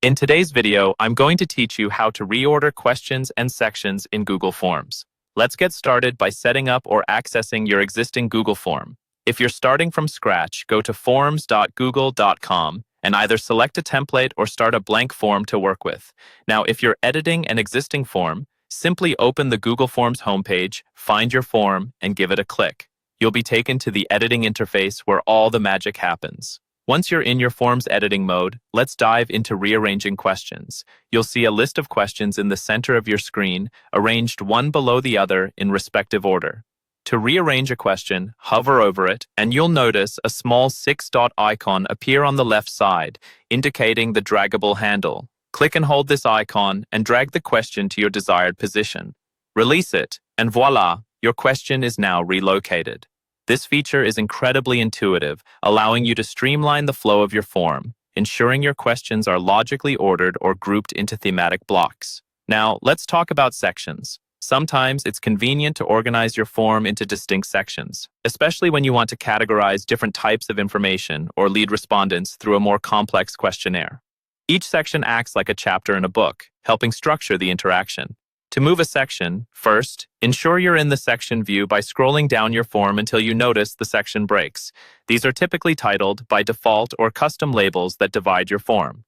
In today's video, I'm going to teach you how to reorder questions and sections in Google Forms. Let's get started by setting up or accessing your existing Google form. If you're starting from scratch, go to forms.google.com and either select a template or start a blank form to work with. Now, if you're editing an existing form, simply open the Google Forms homepage, find your form, and give it a click. You'll be taken to the editing interface where all the magic happens. Once you're in your form's editing mode, let's dive into rearranging questions. You'll see a list of questions in the center of your screen, arranged one below the other in respective order. To rearrange a question, hover over it, and you'll notice a small 6-dot icon appear on the left side, indicating the draggable handle. Click and hold this icon and drag the question to your desired position. Release it, and voila, your question is now relocated. This feature is incredibly intuitive, allowing you to streamline the flow of your form, ensuring your questions are logically ordered or grouped into thematic blocks. Now, let's talk about sections. Sometimes it's convenient to organize your form into distinct sections, especially when you want to categorize different types of information or lead respondents through a more complex questionnaire. Each section acts like a chapter in a book, helping structure the interaction. To move a section, first, ensure you're in the section view by scrolling down your form until you notice the section breaks. These are typically titled by default or custom labels that divide your form.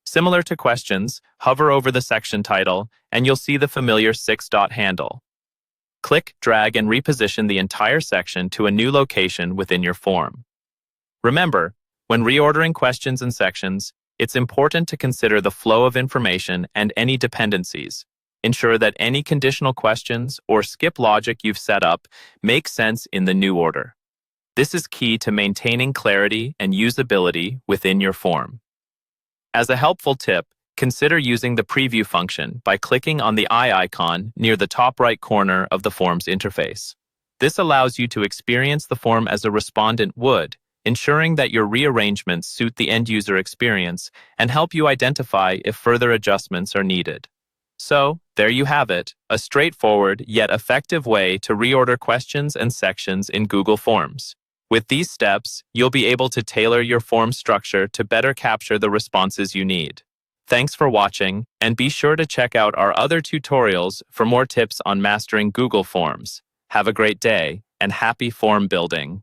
Similar to questions, hover over the section title, and you'll see the familiar 6-dot handle. Click, drag, and reposition the entire section to a new location within your form. Remember, when reordering questions and sections, it's important to consider the flow of information and any dependencies. Ensure that any conditional questions or skip logic you've set up make sense in the new order. This is key to maintaining clarity and usability within your form. As a helpful tip, consider using the preview function by clicking on the eye icon near the top right corner of the form's interface. This allows you to experience the form as a respondent would, ensuring that your rearrangements suit the end-user experience and help you identify if further adjustments are needed. So, there you have it, a straightforward yet effective way to reorder questions and sections in Google Forms. With these steps, you'll be able to tailor your form structure to better capture the responses you need. Thanks for watching, and be sure to check out our other tutorials for more tips on mastering Google Forms. Have a great day, and happy form building!